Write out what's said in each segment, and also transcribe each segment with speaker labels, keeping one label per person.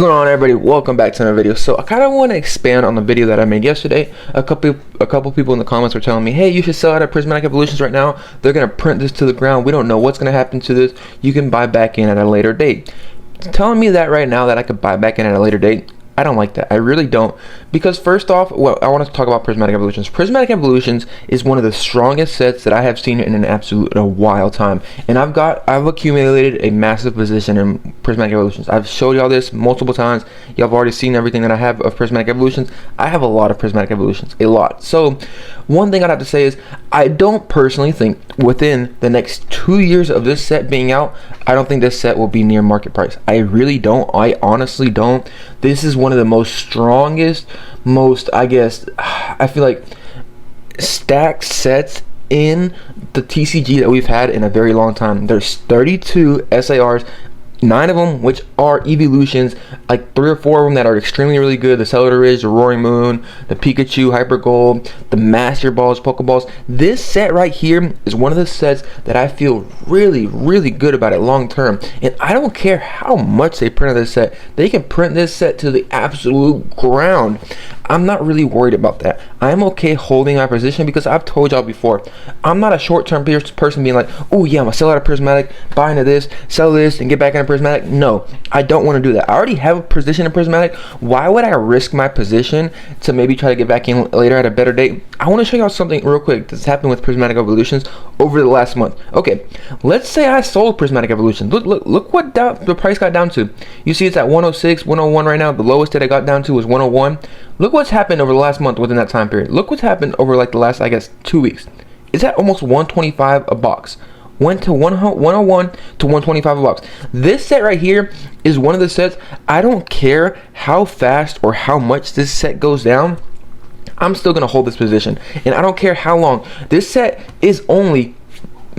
Speaker 1: What's going on, everybody? Welcome back to another video. So I kind of want to expand on the video that I made yesterday. A couple people in the comments were telling me, hey, you should sell out of Prismatic Evolutions right now. They're going to print this to the ground. We don't know what's going to happen to this. You can buy back in at a later date. Telling me that right now that I could buy back in at a later date, I don't like that. I really don't. Because first off, well, I want to talk about Prismatic Evolutions. Prismatic Evolutions is one of the strongest sets that I have seen in a wild time. And I've accumulated a massive position in Prismatic Evolutions. I've showed y'all this multiple times. Y'all have already seen everything that I have of Prismatic Evolutions. I have a lot of Prismatic Evolutions. A lot. So one thing I'd have to say is I don't personally think within the next 2 years of this set being out, I don't think this set will be near market price. I really don't. I honestly don't. This is one of the most strongest, I feel like, stacked sets in the TCG that we've had in a very long time. There's 32 SARs, 9 of them which are evolutions, like 3 or 4 of them that are extremely really good. The Cellular Ridge, the Roaring Moon, the Pikachu, Hyper Gold, the Master Balls, Pokeballs. This set right here is one of the sets that I feel really good about it long term. And I don't care how much they print this set. They can print this set to the absolute ground. I'm not really worried about that. I'm okay holding my position because I've told y'all before, I'm not a short-term person being like, oh yeah, I'm gonna sell out of Prismatic, buy into this, sell this, and get back into Prismatic. No, I don't want to do that. I already have a position in Prismatic. Why would I risk my position to maybe try to get back in later at a better date? I want to show y'all something real quick that's happened with Prismatic Evolutions over the last month. Okay, let's say I sold Prismatic Evolutions. Look what the price got down to. You see it's at 106, 101 right now. The lowest that I got down to was 101. Look what's happened over the last month within that time period. Look what's happened over like the last, I guess, 2 weeks. It's at almost 125 a box. Went to 101 to 125 a box. This set right here is one of the sets, I don't care how fast or how much this set goes down, I'm still going to hold this position. And I don't care how long. This set is only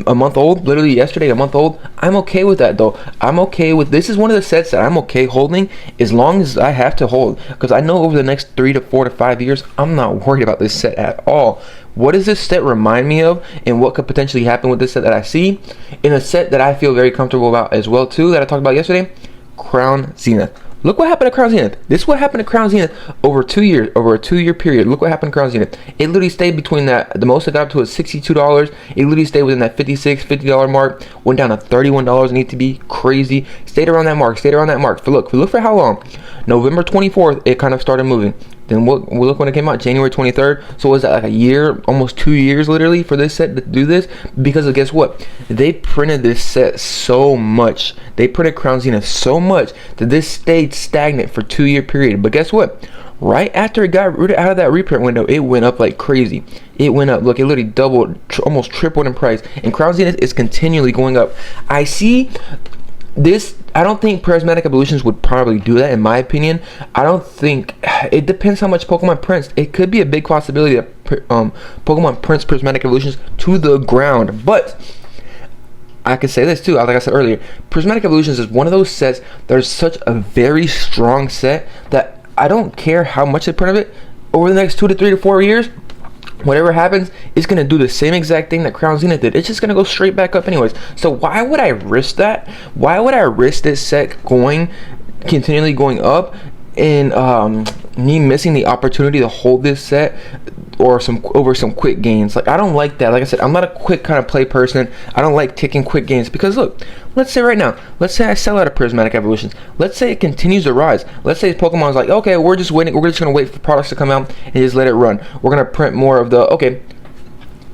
Speaker 1: a month old, literally yesterday, a month old. I'm okay with that though. I'm okay with this. Is one of the sets that I'm okay holding as long as I have to hold, because I know over the next 3 to 4 to 5 years I'm not worried about this set at all. What does this set remind me of, and what could potentially happen with this set that I see in a set that I feel very comfortable about as well too, that I talked about yesterday? Crown Zenith. Look what happened to Crown Zenith. This is what happened to Crown Zenith over 2 years, over a 2-year period. Look what happened to Crown Zenith. It literally stayed between that. The most it got up to was $62. It literally stayed within that $50 mark. Went down to $31 in ETB. Crazy. Stayed around that mark. Look for how long? November 24th, it kind of started moving. Then look when it came out, January 23rd. So was that like a year, almost 2 years literally for this set to do this? Because of, guess what? They printed this set so much. They printed Crown Zenith so much that this stayed stagnant for 2-year period. But guess what? Right after it got rid out of that reprint window, it went up like crazy. It went up. Look, it literally doubled, almost tripled in price. And Crown Zenith is continually going up. I see this. I don't think Prismatic Evolutions would probably do that, in my opinion. I don't think, it depends how much Pokemon prints. It could be a big possibility that Pokemon prints Prismatic Evolutions to the ground. But I could say this too, like I said earlier, Prismatic Evolutions is one of those sets that is such a very strong set that I don't care how much they print of it over the next 2 to 3 to 4 years. Whatever happens, it's going to do the same exact thing that Crown Zenith did. It's just going to go straight back up anyways. So why would I risk that? Why would I risk this set continually going up and me missing the opportunity to hold this set or over some quick gains? Like, I don't like that. Like I said, I'm not a quick kind of play person. I don't like taking quick gains because look, let's say right now, let's say I sell out of Prismatic Evolutions. Let's say it continues to rise. Let's say Pokemon's like, okay, we're just waiting. We're just gonna wait for products to come out and just let it run. We're gonna print more of the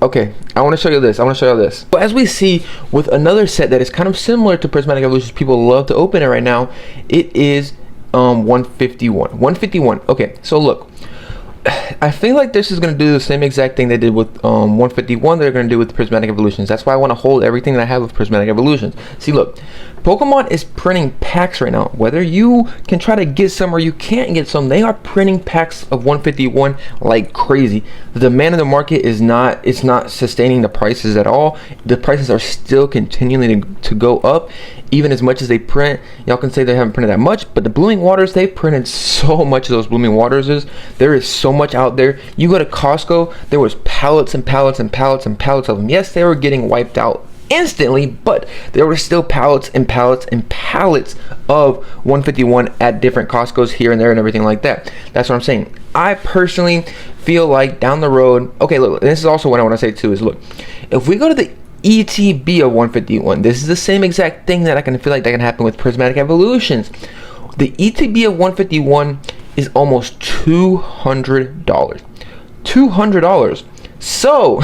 Speaker 1: Okay, I want to show you this. But as we see with another set that is kind of similar to Prismatic Evolutions, people love to open it right now. It is 151. Okay, so look, I feel like this is going to do the same exact thing they did with 151 they're going to do with Prismatic Evolutions. That's why I want to hold everything that I have with Prismatic Evolutions. See, look, Pokemon is printing packs right now. Whether you can try to get some or you can't get some, they are printing packs of 151 like crazy. The demand in the market is not sustaining the prices at all. The prices are still continuing to go up. Even as much as they print, y'all can say they haven't printed that much, but the Blooming Waters, they printed so much of those Blooming Waters. There is so much out there. You go to Costco, there was pallets and pallets and pallets and pallets of them. Yes, they were getting wiped out instantly, but there were still pallets and pallets and pallets of 151 at different Costco's here and there and everything like that. That's what I'm saying. I personally feel like down the road, okay, look, this is also what I want to say too, is look, if we go to the ETB of 151, this is the same exact thing that I can feel like that can happen with Prismatic Evolutions. The ETB of 151 is almost $200. $200. So,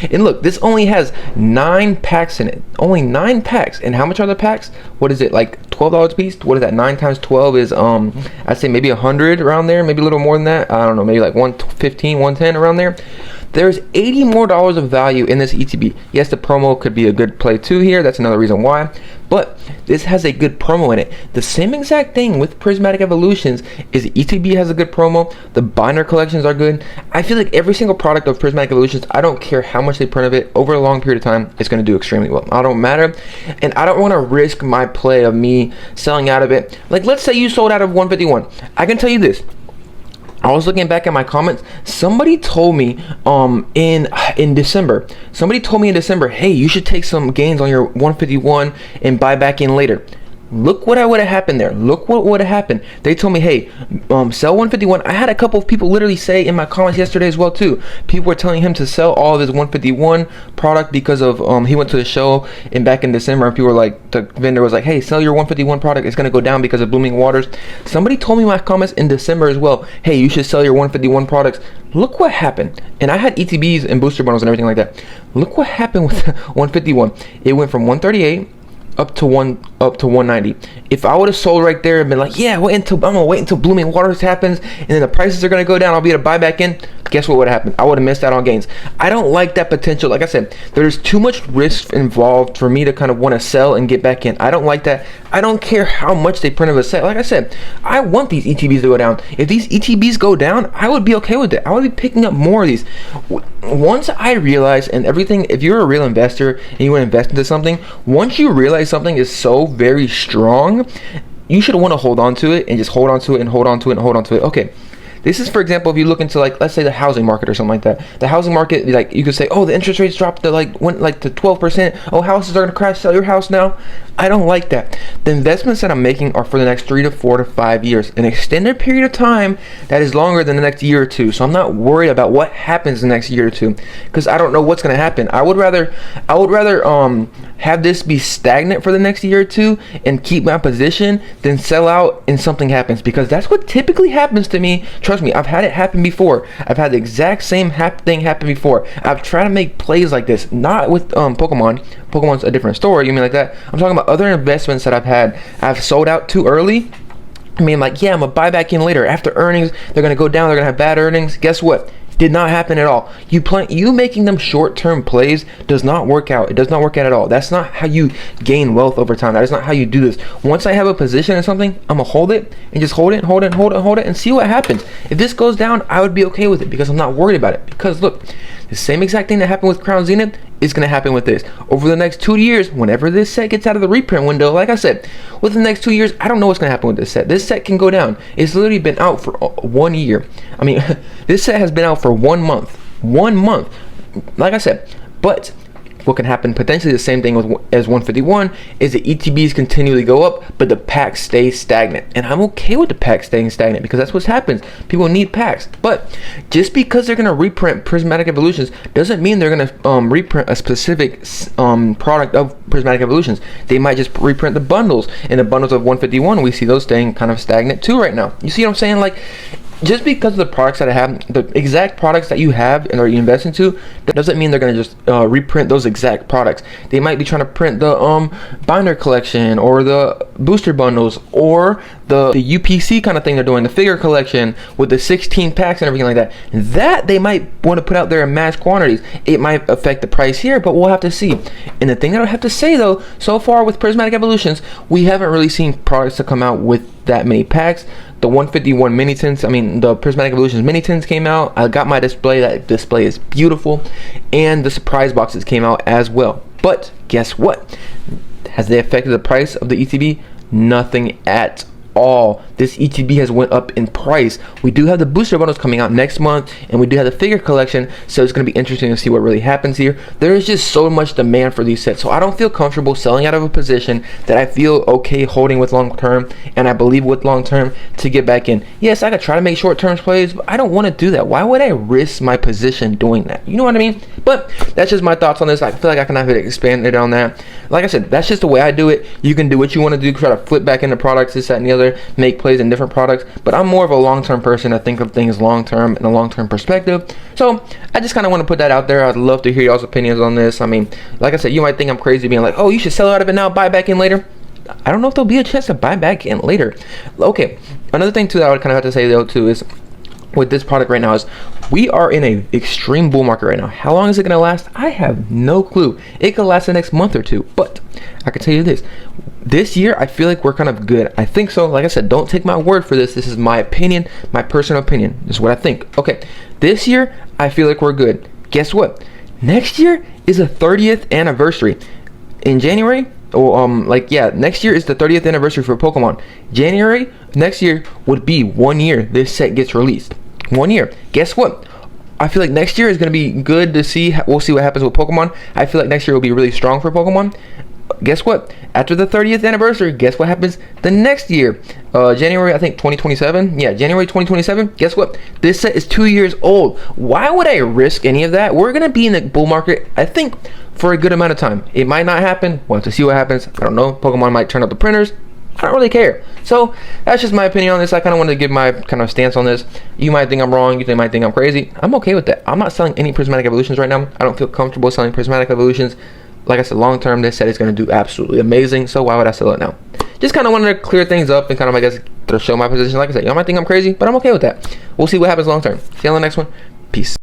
Speaker 1: and look, this only has 9 packs in it. Only 9 packs. And how much are the packs? What is it, like $12 a piece? What is that? 9 times 12 is I'd say maybe 100 around there, maybe a little more than that. I don't know, maybe like 115, 110 around there. There's $80 more of value in this ETB. Yes, the promo could be a good play too here. That's another reason why. But this has a good promo in it. The same exact thing with Prismatic Evolutions is the ETB has a good promo. The binder collections are good. I feel like every single product of Prismatic Evolutions, I don't care how much they print of it, over a long period of time, it's going to do extremely well. I don't matter. And I don't want to risk my play of me selling out of it. Like, let's say you sold out of 151. I can tell you this. I was looking back at my comments. Somebody told me in December. Somebody told me in December, hey, you should take some gains on your 151 and buy back in later. Look what would have happened there. Look what would have happened. They told me, hey, sell 151. I had a couple of people literally say in my comments yesterday as well too. People were telling him to sell all of his 151 product because of he went to the show back in December, and people were like, the vendor was like, hey, sell your 151 product. It's gonna go down because of Blooming Waters. Somebody told me in my comments in December as well, hey, you should sell your 151 products. Look what happened. And I had ETBs and booster bundles and everything like that. Look what happened with 151. It went from 138 up to 190. If I would have sold right there and been like, yeah, I'm gonna wait until Blooming Waters happens and then the prices are gonna go down, I'll be able to buy back in, guess what would have happened? I would have missed out on gains. I don't like that potential. Like I said, there's too much risk involved for me to kind of want to sell and get back in. I don't like that. I don't care how much they print of a set. Like I said, I want these ETBs to go down. If these ETBs go down, I would be okay with it. I would be picking up more of these. Once I realize, and everything, if you're a real investor and you want to invest into something, once you realize something is so very strong, you should want to hold on to it and just hold on to it and hold on to it and hold on to it. Okay. This is, for example, if you look into, like, let's say the housing market or something like that. The housing market, like, you could say, oh, the interest rates dropped to went to 12%. Oh, houses are gonna crash. Sell your house now. I don't like that. The investments that I'm making are for the next 3 to 4 to 5 years, an extended period of time that is longer than the next year or two. So I'm not worried about what happens the next year or two, because I don't know what's gonna happen. I would rather have this be stagnant for the next year or two and keep my position than sell out and something happens, because that's what typically happens to me. Trust me, I've had it happen before. I've had the exact same thing happen before. I've tried to make plays like this, not with Pokemon. Pokemon's a different story. You mean like that? I'm talking about other investments that I've sold out too early. I mean, like, yeah, I'm gonna buy back in later. After earnings, they're gonna go down. They're gonna have bad earnings. Guess what? Did not happen at all. You making them short-term plays does not work out. It does not work out at all. That's not how you gain wealth over time. That is not how you do this. Once I have a position in something, I'm gonna hold it and just hold it and see what happens. If this goes down, I would be okay with it because I'm not worried about it. Because look, the same exact thing that happened with Crown Zenith is going to happen with this. Over the next 2 years, whenever this set gets out of the reprint window, like I said, within the next 2 years, I don't know what's going to happen with this set. This set can go down. It's literally been out for 1 year. I mean, this set has been out for 1 month. 1 month. Like I said, but what can happen potentially the same thing as 151 is the ETBs continually go up, but the packs stay stagnant. And I'm okay with the packs staying stagnant because that's what happens. People need packs. But just because they're going to reprint Prismatic Evolutions doesn't mean they're going to reprint a specific product of Prismatic Evolutions. They might just reprint the bundles. And the bundles of 151, we see those staying kind of stagnant too right now. You see what I'm saying? Like, just because of the products that I have, the exact products that you have and are you invest into, that doesn't mean they're going to just reprint those exact products. They might be trying to print the binder collection or the booster bundles or the UPC kind of thing they're doing, the figure collection with the 16 packs and everything like that. That they might want to put out there in mass quantities. It might affect the price here, but we'll have to see. And the thing that I have to say though, so far with Prismatic Evolutions, we haven't really seen products to come out with that many packs. The 151 mini tins, I mean the Prismatic Evolutions mini tins came out. I got my display. That display is beautiful. And the surprise boxes came out as well. But guess what? Has they affected the price of the ETB? Nothing at all, this ETB has went up in price. We do have the booster bundles coming out next month, and we do have the figure collection, so it's going to be interesting to see what really happens here. There is just so much demand for these sets, so I don't feel comfortable selling out of a position that I feel okay holding with long term, and I believe with long term to get back in. Yes, I could try to make short term plays, but I don't want to do that. Why would I risk my position doing that? You know what I mean? But that's just my thoughts on this. I feel like I can have it expanded on that. Like I said, that's just the way I do it. You can do what you want to do, try to flip back into products, this, that, and the other, make plays in different products, but I'm more of a long-term person. I think of things long-term in a long-term perspective. So I just kind of want to put that out there. I'd love to hear y'all's opinions on this. I mean, like I said, you might think I'm crazy being like, oh, you should sell out of it now, buy back in later. I don't know if there'll be a chance to buy back in later. Okay, another thing too that I would kind of have to say though too is with this product right now is we are in a extreme bull market right now. How long is it going to last? I have no clue. It could last the next month or two, but I can tell you this year I feel like we're kind of good. I think so. Like I said, don't take my word for this. This is my opinion, my personal opinion. This is what I think. Okay, this year I feel like we're good. Guess what? Next year is a 30th anniversary in January. Next year is the 30th anniversary for Pokemon. January next year would be 1 year this set gets released. 1 year. Guess what? I feel like next year is going to be good to see. We'll see what happens with Pokemon. I feel like next year will be really strong for Pokemon. Guess what? After the 30th anniversary, guess what happens the next year? January, I think 2027. Yeah, January 2027. Guess what? This set is 2 years old. Why would I risk any of that? We're going to be in the bull market, I think, for a good amount of time. It might not happen. We'll have to see what happens. I don't know. Pokemon might turn up the printers. I don't really care. So that's just my opinion on this. I kind of wanted to give my kind of stance on this. You might think I'm wrong. You might think I'm crazy. I'm okay with that. I'm not selling any Prismatic Evolutions right now. I don't feel comfortable selling Prismatic Evolutions. Like I said, long term, this set is going to do absolutely amazing. So why would I sell it now? Just kind of wanted to clear things up and kind of, I guess, to show my position. Like I said, y'all might think I'm crazy, but I'm okay with that. We'll see what happens long term. See you on the next one. Peace.